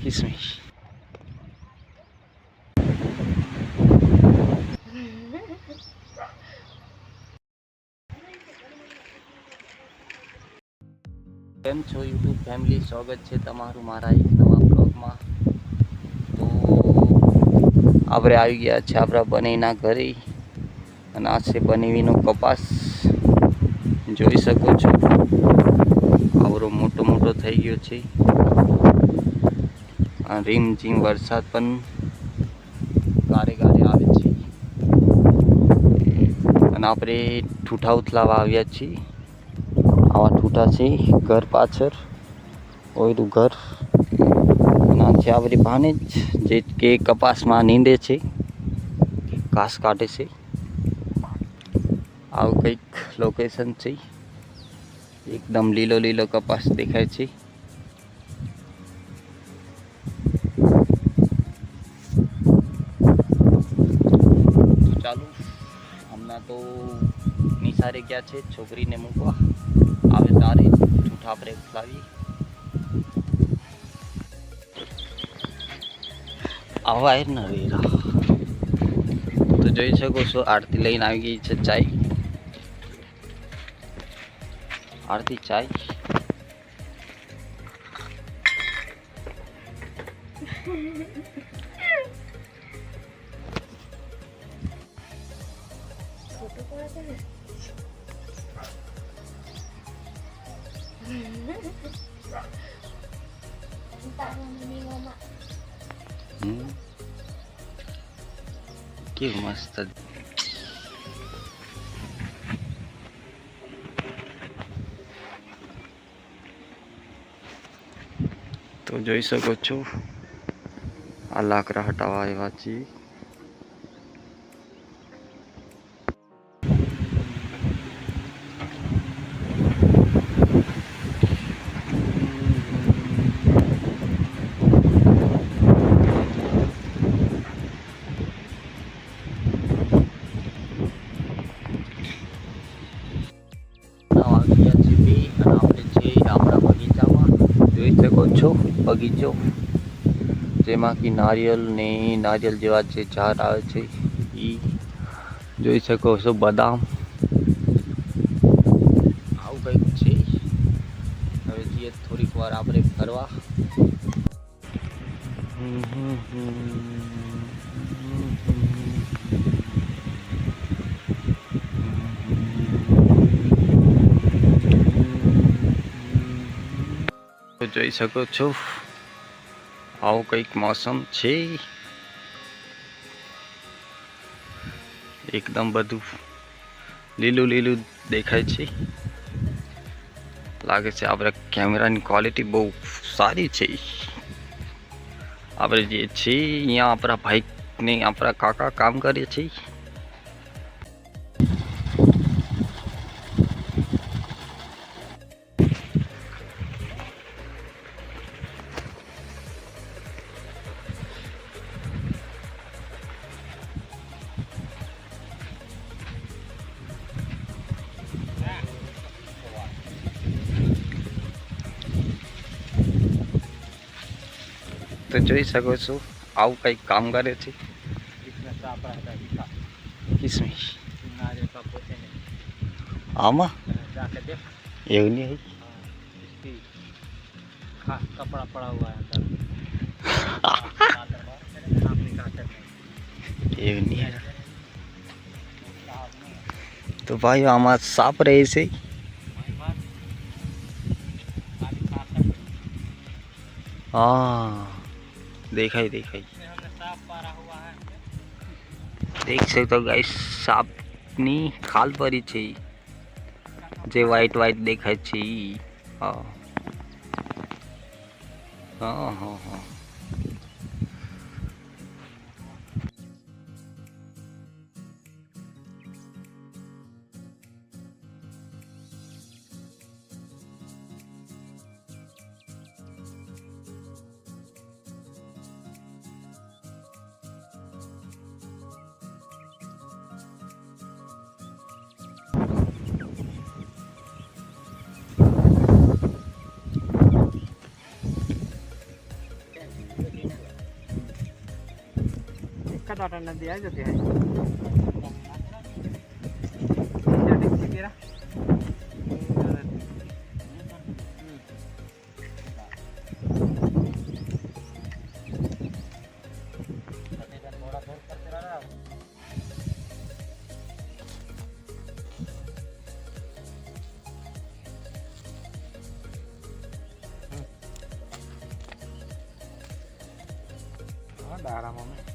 કિસમિસ કેમ છો YouTube family, સ્વાગત છે તમારું મારા એક નવા બ્લોગમાં. તો આપણે આવી ગયા છે આપણા બનીના ઘરે અને આ છે બનેવીનો કપાસ. જોઈ શકો છો આવરો મોટો મોટો થઈ ગયો છે. રીમઝીમ વરસાદ પણ ગારે ગારે આવે છે અને આપણે ઠૂઠા ઉથલાવા આવ્યા છીએ. આવા ઠૂઠા છે ઘર પાછળ ઓયરું ઘર ના છે આપણી ભાને જ જે કે કપાસમાં નીંદે છે, ઘાસ કાઢે છે. આવું કંઈક લોકેશન છે. એકદમ લીલો લીલો કપાસ દેખાય છે. તો ચાલુ હમણાં તો નિસારે ગયા છે છોકરીને મૂકવા, આવે તારે ઠૂઠા આપણે ઉથલાવીએ. આવા એ ન રેરા તો જોઈ શકો છો આરતી લઈને આવી ગઈ છે. ચાય આરતી ચાય કેવું મસ્ત. તો જોઈ શકો છો આ લાકડા હટાવવા આવ્યા છીએ. જોઈ શકો છો બગીચો, જેમાં કે નારિયેલ ને નારિયેલ જેવા જે ઝાડ આવે છે એ જોઈ શકો છો. બદામ આવું કંઈક છે. હવે જઈએ થોડીક વાર આપણે ફરવા. તો જોઈ શકો છો આવું કંઈક મોસમ છે. એકદમ બધું લીલું લીલું દેખાય છે. લાગે છે આપણા કેમેરાની ક્વોલિટી બહુ સારી છે. આપણે જે છે અહીંયા આપણા ભાઈ ને આપણા કાકા કામ કરે છે. તો જોઈ શકો છો આવું કંઈક કામ કરે છે. કિસમિસ આમાં એવું નહીં कपड़ा पड़ा हुआ है अंदर એવું નહીં. તો ભાઈ આમાં સાપ રહે છે. હા દેખાય દેખાય. દેખ શકતો ગાઈસ સાપની ખાલ પરી છે જે વ્હાઈટ વ્હાઈટ દેખાય છે. હા હા હા હા. कटाटा नदी आ जाती है डारा में